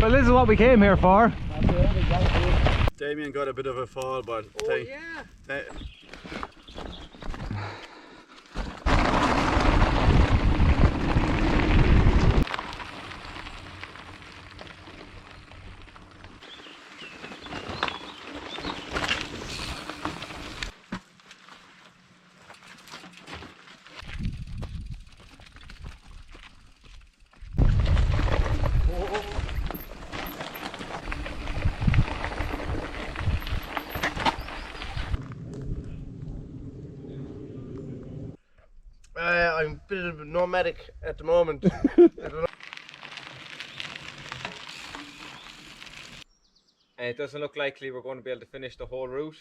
Well, this is what we came here for. Damien got a bit of a fall, but I'm a bit nomadic at the moment. It doesn't look likely we're going to be able to finish the whole route.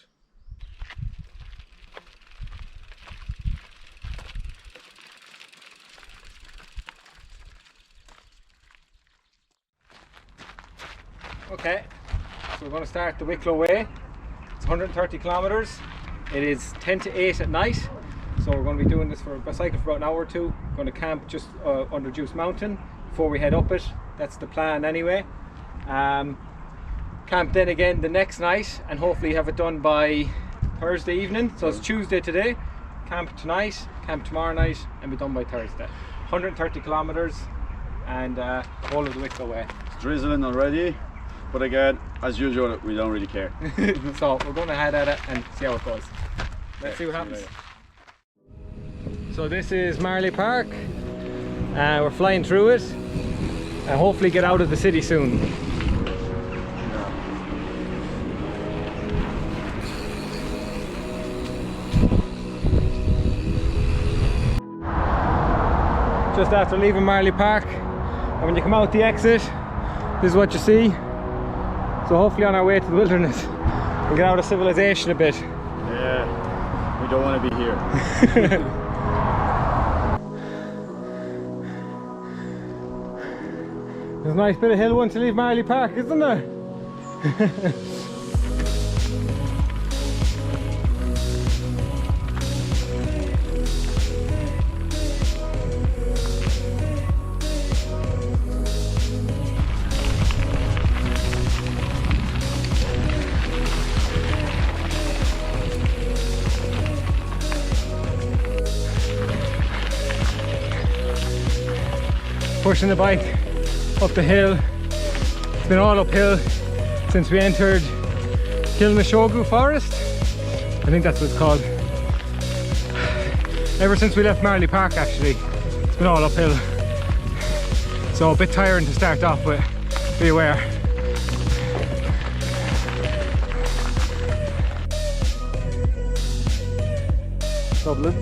Okay, so we're going to start the Wicklow way. It's 130 kilometers. It is 10 to 8 at night. So we're going to be doing this for a cycle for about an hour or two. Going to camp just under Juice Mountain before we head up it. That's the plan anyway. Camp then again the next night and hopefully have it done by Thursday evening. So it's Tuesday today. Camp tonight, camp tomorrow night, and be done by Thursday. 130 kilometers and all of the Wicklow way. it's drizzling already. But again, as usual, we don't really care. So we're going to head at it and see how it goes. Let's see what happens. So this is Marley Park. We're flying through it and hopefully get out of the city soon. Just after leaving Marley Park, and when you come out the exit, this is what you see. So hopefully on our way to the wilderness, we'll get out of civilization a bit. Yeah, we don't want to be here. There's a nice bit of hill once you leave Marley Park, isn't there? Pushing the bike up the hill. It's been all uphill since we entered Kilmashogu Forest. I think that's what it's called. Ever since we left Marley Park actually, it's been all uphill. So a bit tiring to start off with, be aware. Dublin.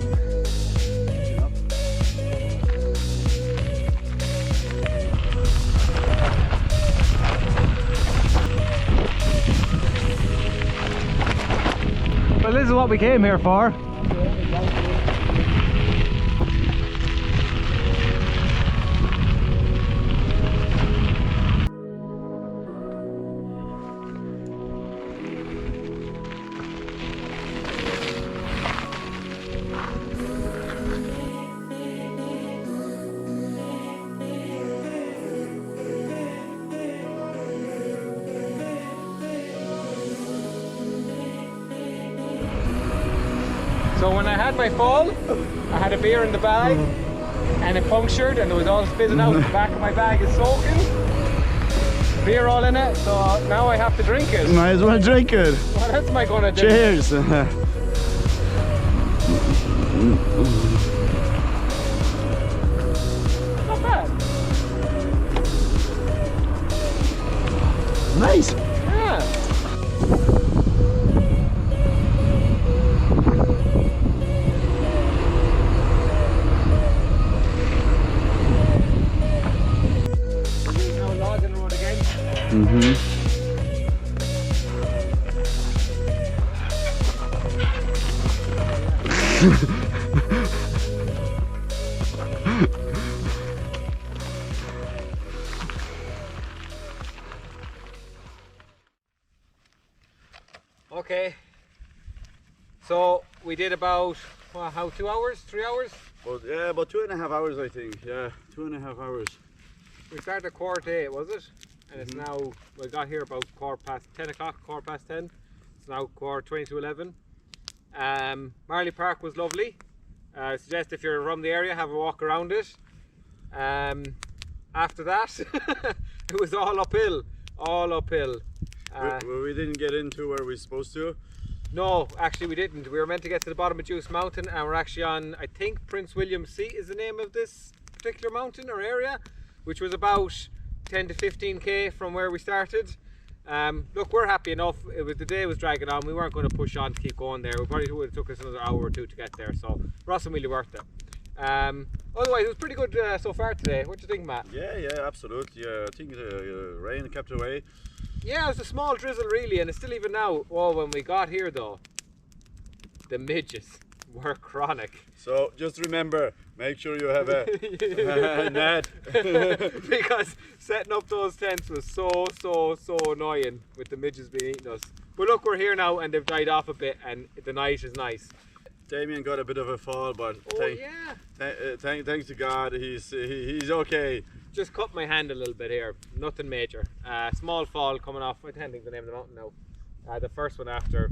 Well, this is what we came here for. So when I had my fall, I had a beer in the bag and it punctured and it was all fizzing out. The back of my bag is soaking. Beer all in it, so now I have to drink it. Might as well drink it. What else am I going to do? Cheers. Not bad. Nice. Yeah. Okay, so we did about, well, how, 2 hours, 3 hours? Well, yeah, about 2.5 hours I think, yeah, 2.5 hours. We started at 7:45, was it? and it's now, we got here about 10 o'clock, 10:15. It's now 11:20. Marley Park was lovely. I suggest if you're around the area, have a walk around it. After that, it was all uphill. We didn't get into where we're supposed to. No, actually we didn't. We were meant to get to the bottom of Juice Mountain, and we're actually on, I think, Prince William Seat is the name of this particular mountain or area, which was about 10 to 15k from where we started. Look, we're happy enough. The day was dragging on. We weren't going to push on to keep going there. We probably would have took us another hour or two to get there, so Ross and really worth it. Otherwise, it was pretty good so far today. What do you think, Matt? Yeah, absolutely. I think the rain kept away. Yeah, it was a small drizzle really, and it's still even now. Oh, when we got here though, the midges were chronic. So just remember, make sure you have a net. Because setting up those tents was so annoying with the midges being eating us. But look, we're here now and they've died off a bit and the night is nice. Damien got a bit of a fall, but thanks to God, he's okay. Just cut my hand a little bit here, nothing major. Small fall coming off, I can't think of the name of the mountain now. The first one after,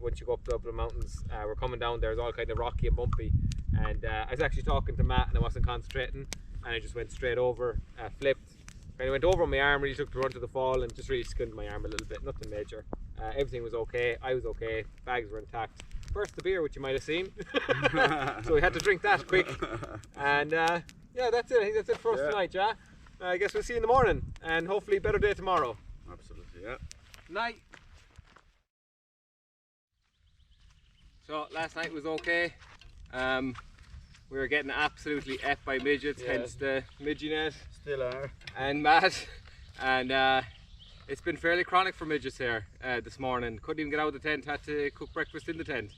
once you go up the mountains, we're coming down there, it's all kind of rocky and bumpy. And I was actually talking to Matt and I wasn't concentrating, and I just went straight over, flipped. Kind of went over on my arm, really took the run to the fall and just really skinned my arm a little bit, nothing major. Everything was okay, I was okay, bags were intact. Burst the beer, which you might have seen. So we had to drink that quick. And yeah, that's it. I think that's it for us tonight, yeah? I guess we'll see you in the morning and hopefully better day tomorrow. Absolutely, yeah. Night. So last night was okay. We were getting absolutely ep by midgets, hence the midginess. Still are. And Matt. And it's been fairly chronic for midgets here this morning. Couldn't even get out of the tent, had to cook breakfast in the tent.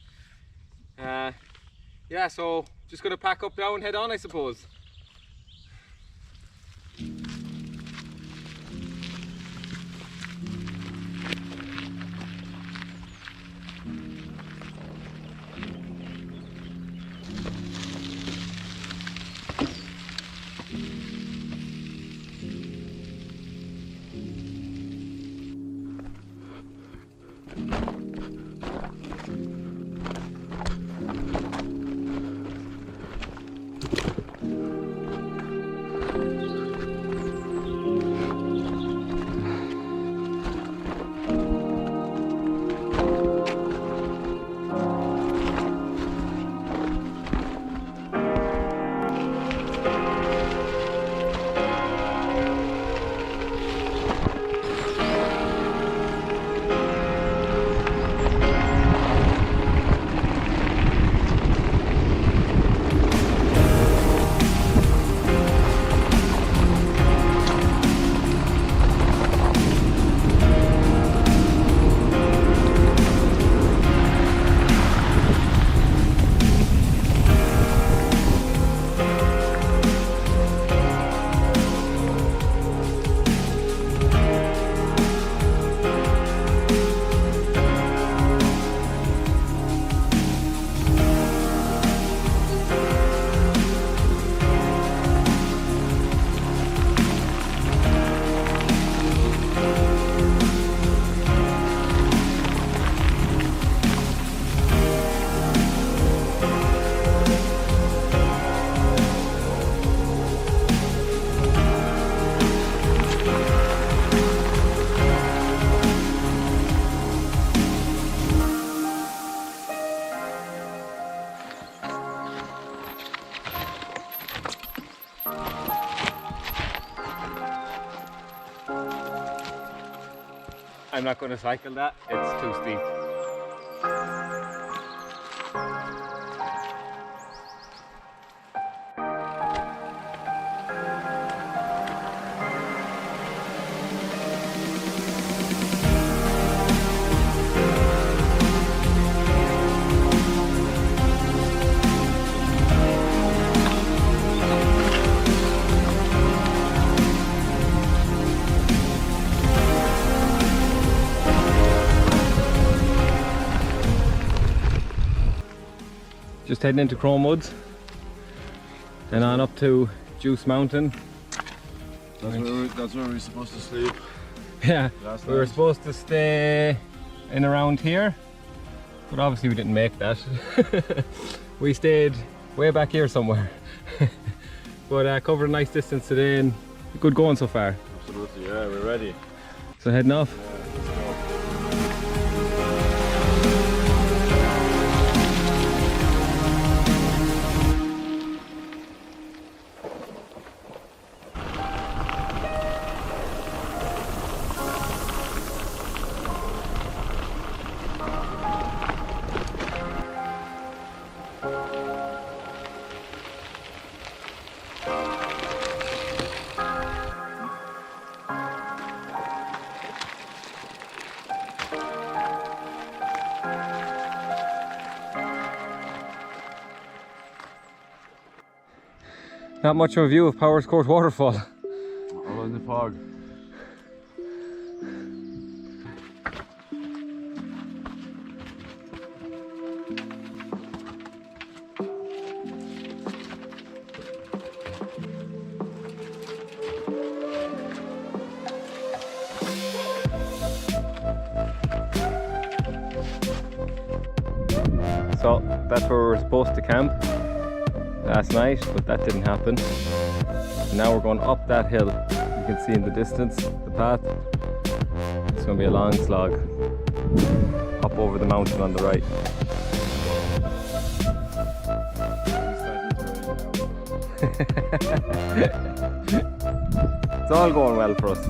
Yeah, so just gonna pack up now and head on, I suppose. I'm not going to cycle that, it's too steep. Just heading into Chrome Woods, then on up to Juice Mountain. That's where we're supposed to sleep. Yeah, Last we were night. supposed to stay in around here, but obviously we didn't make that. We stayed way back here somewhere. But covered a nice distance today and good going so far. Absolutely, yeah, we're ready. So heading off. Yeah, let's go. Not much of a view of Powers Court waterfall. All in the fog. So that's where we were supposed to camp last night, but that didn't happen. And now we're going up that hill. You can see in the distance the path. It's going to be a long slog up over the mountain on the right. It's all going well for us.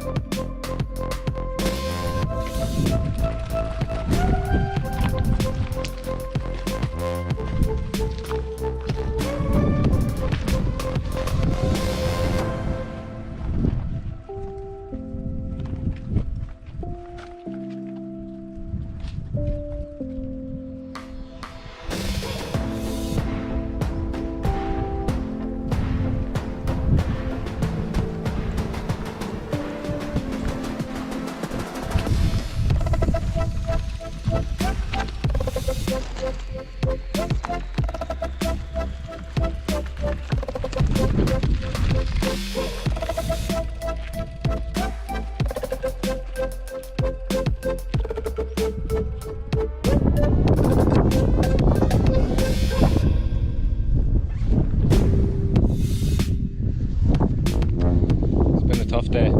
Tough day.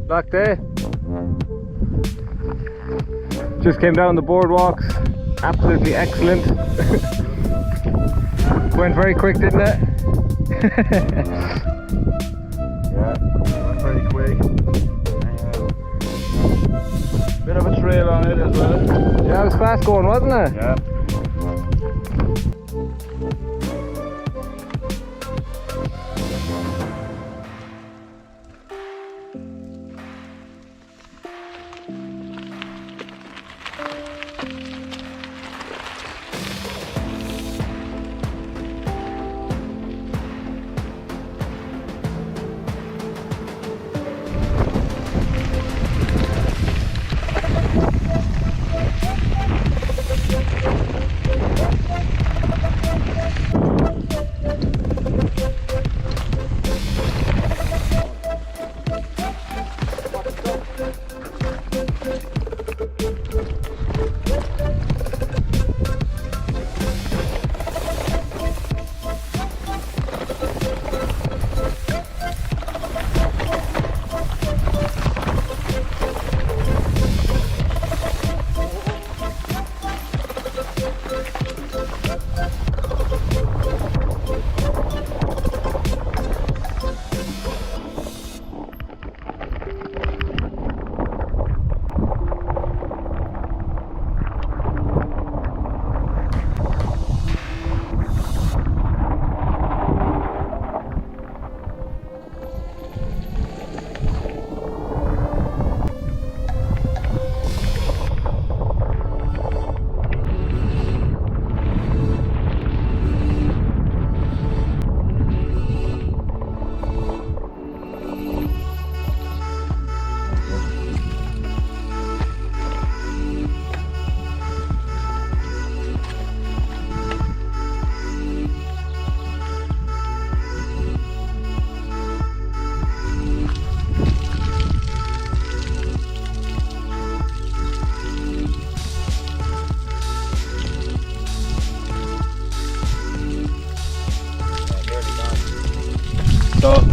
Black day. Just came down the boardwalks. Absolutely excellent. Went very quick, didn't it? Yeah, went very quick. Bit of a trail on it as well. Yeah, it was fast going, wasn't it? Yeah.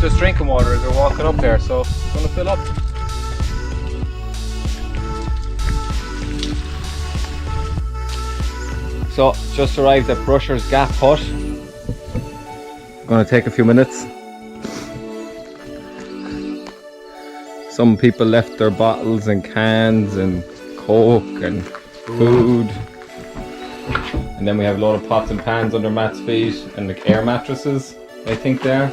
just drinking water as we're walking up there, so it's going to fill up. So, just arrived at Brusher's Gap Hut. Going to take a few minutes. Some people left their bottles and cans and Coke and food. And then we have a lot of pots and pans under Matt's feet and the air mattresses, I think there.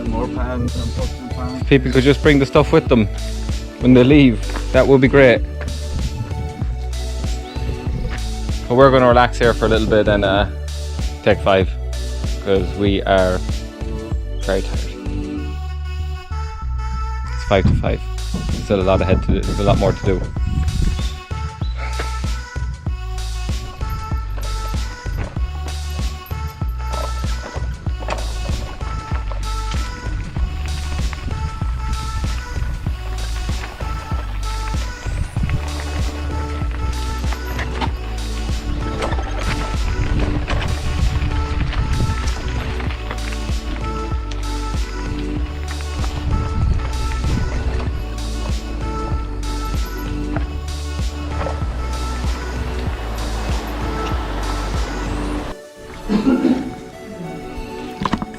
More pans and pots and pans. If people could just bring the stuff with them when they leave, that would be great. But we're going to relax here for a little bit and take 5 because we are very tired. It's 5 to 5. Still a lot ahead to do. There's a lot more to do.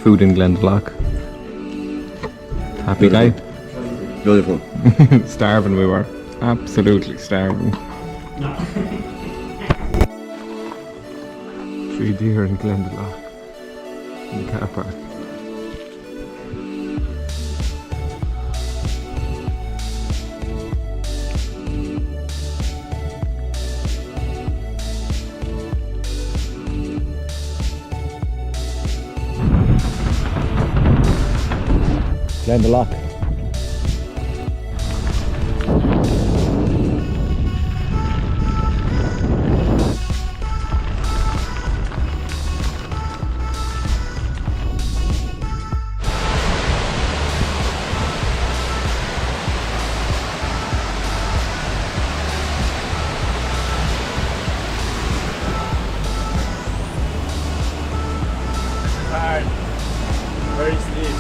Food in Glendalough. Happy guy? Beautiful. Starving we were. Absolutely starving. 3 deer in Glendalough. In the car park. Glendalough. Hard. Very steep.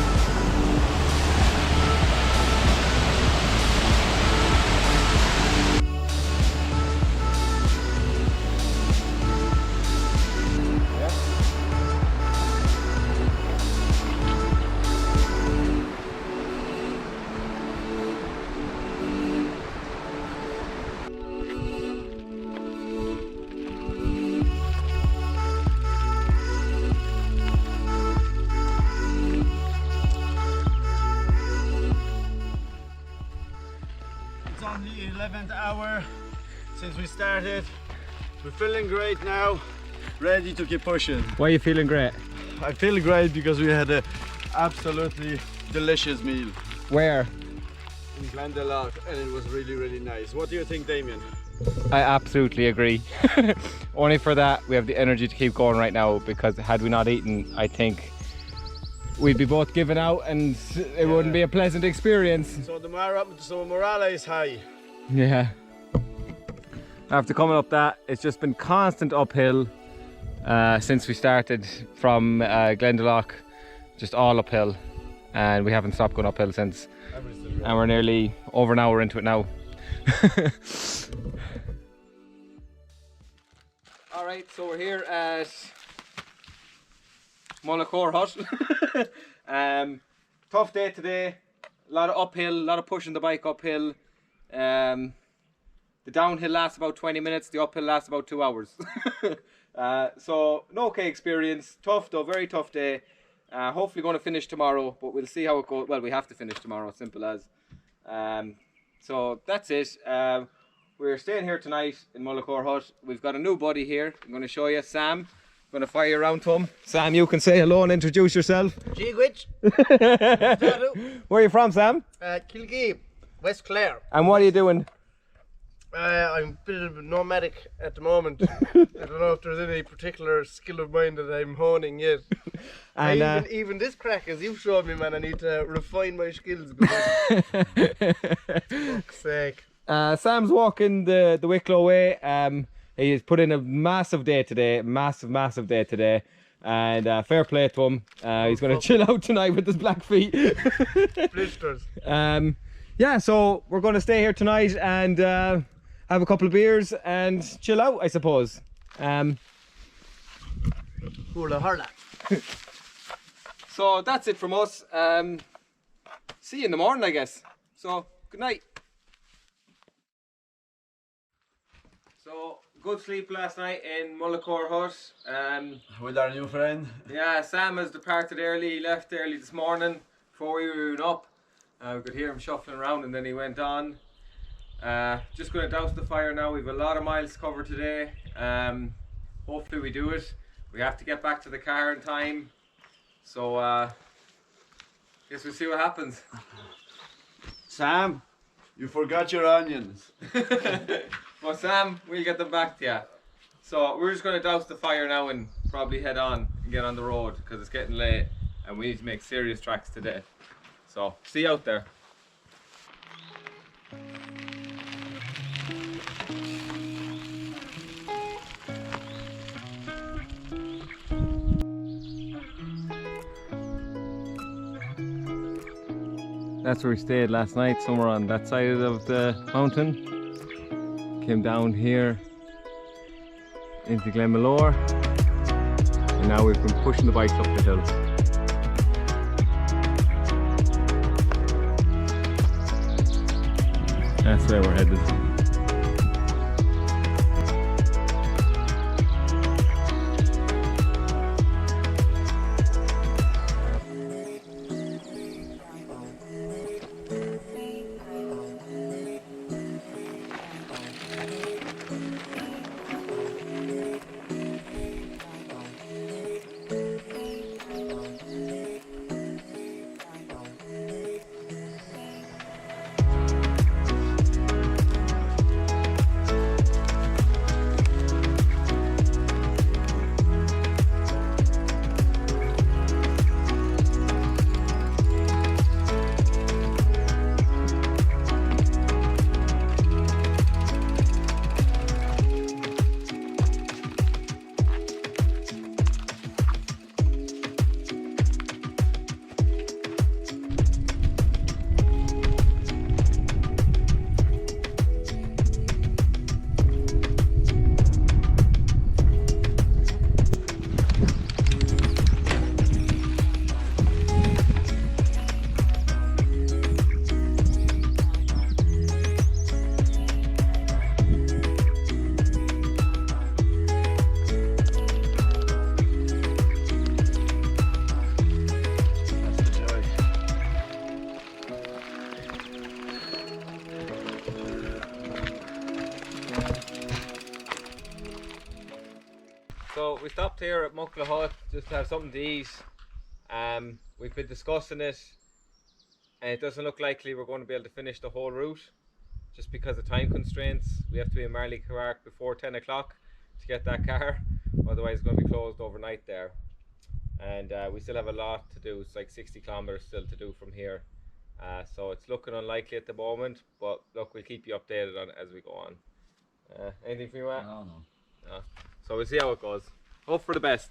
It's on the 11th hour since we started. We're feeling great now, ready to keep pushing. Why are you feeling great? I feel great because we had an absolutely delicious meal Where? in Glendalough and it was really nice. What do you think, Damien? I absolutely agree. Only for that we have the energy to keep going right now, because had we not eaten, I think we'd be both giving out and it wouldn't be a pleasant experience. So the morale is high. Yeah. After coming up that, it's just been constant uphill since we started from Glendalough, just all uphill, and we haven't stopped going uphill since. And we're nearly over an hour into it now. Alright, so we're here at Mullacore Hut. Tough day today, a lot of uphill, a lot of pushing the bike uphill. The downhill lasts about 20 minutes, the uphill lasts about 2 hours. So an okay experience, tough though, very tough day. Hopefully going to finish tomorrow, but we'll see how it goes. Well, we have to finish tomorrow, simple as. So that's it. We're staying here tonight in Mullacore Hut. We've got a new buddy here. I'm going to show you, Sam. I'm going to fire you around to him. Sam, you can say hello and introduce yourself. Gigwich. Where are you from, Sam? Kilgee, West Clare. And what are you doing? I'm a bit of a nomadic at the moment. I don't know if there's any particular skill of mine that I'm honing yet. And even this crack, as you've showed me, man, I need to refine my skills. For fuck's sake. Sam's walking the Wicklow way. He has put in a massive day today, massive day today. And fair play to him. He's going to chill out tonight with his black feet. Blisters. Yeah, so we're going to stay here tonight and have a couple of beers and chill out, I suppose. Hula hurla. So that's it from us. See you in the morning, I guess. So good night. So good sleep last night in Mullacore Hut. With our new friend. Yeah, Sam has departed early. He left early this morning before we were even up. We could hear him shuffling around and then he went on. Just going to douse the fire now. We've a lot of miles to cover today. Hopefully we do it. We have to get back to the car in time. So guess we'll see what happens. Sam, you forgot your onions. Well, Sam, we'll get them back to you. So we're just going to douse the fire now and probably head on and get on the road because it's getting late and we need to make serious tracks today. So, see you out there. That's where we stayed last night, somewhere on that side of the mountain. Came down here into Glenmalure, and now we've been pushing the bikes up the hill. That's where we're headed. So we stopped here at Wicklow Hut just to have something to eat. We've been discussing it and it doesn't look likely we're going to be able to finish the whole route just because of time constraints. We have to be in Marley Park before 10 o'clock to get that car, otherwise it's going to be closed overnight there. And we still have a lot to do. It's like 60 kilometers still to do from here. So it's looking unlikely at the moment, but look, we'll keep you updated on it as we go on. Anything for you, Matt? No. No. So we'll see how it goes. Hope for the best.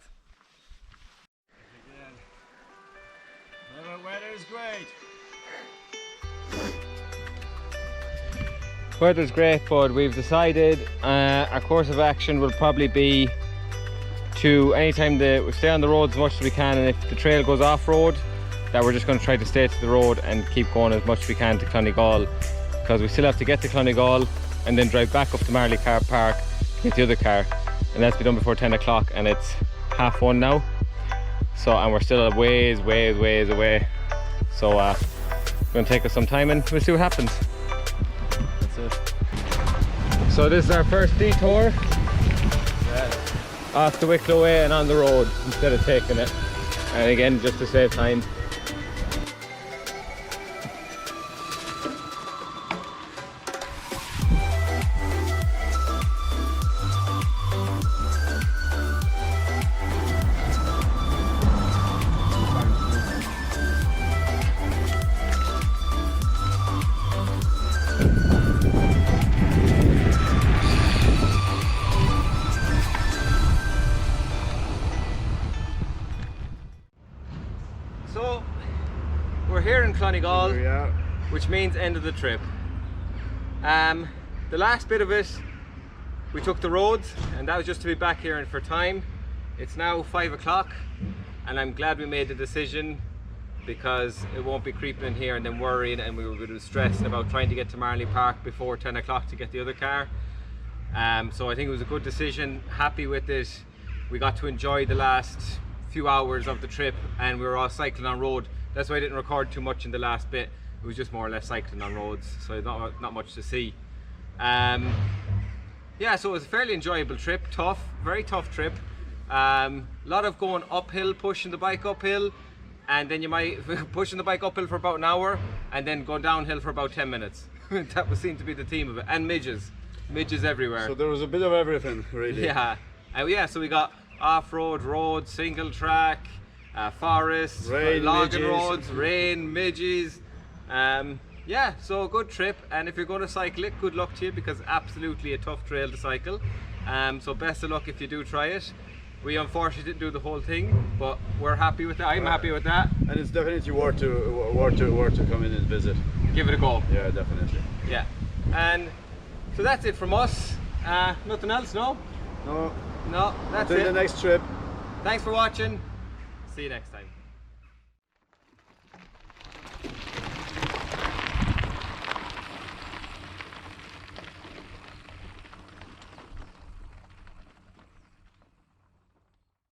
The weather is great. Weather's great, but we've decided our course of action will probably be to anytime we stay on the road as much as we can, and if the trail goes off-road, that we're just going to try to stay to the road and keep going as much as we can to Clonegall, because we still have to get to Clonegall and then drive back up to Marley Park to get the other car, and that's be done before 10 o'clock and it's 1:30 now. So, and we're still a ways away. So it's going to take us some time and we'll see what happens. That's it. So this is our first detour Yes. off the Wicklow way and on the road instead of taking it. And again, just to save time. here in Clonegall, Here we are. which means end of the trip. The last bit of it, we took the roads, and that was just to be back here and for time. It's now 5 o'clock, and I'm glad we made the decision, because it won't be creeping in here and then worrying, and we were going to be stressing about trying to get to Marley Park before 10 o'clock to get the other car. So I think it was a good decision, happy with it. We got to enjoy the last few hours of the trip, and we were all cycling on road. That's why I didn't record too much in the last bit. It was just more or less cycling on roads, so not much to see. Yeah, so it was a fairly enjoyable trip, very tough trip. A lot of going uphill, pushing the bike uphill, and then you might pushing the bike uphill for about an hour and then go downhill for about 10 minutes. That would seem to be the theme of it. And midges everywhere. So there was a bit of everything, really. Yeah, yeah. So we got off-road, road, single track, forest, Rain, logging midges. roads, rain, midges. Yeah, so a good trip, and if you're going to cycle it, good luck to you, because absolutely a tough trail to cycle. So best of luck if you do try it. We unfortunately didn't do the whole thing, but we're happy with that. I'm happy with that. And it's definitely worth to come in and visit. Give it a go. Yeah, definitely. Yeah, and so that's it from us. Nothing else, no? No. No, that's Until it. the next trip. Thanks for watching. See you next time.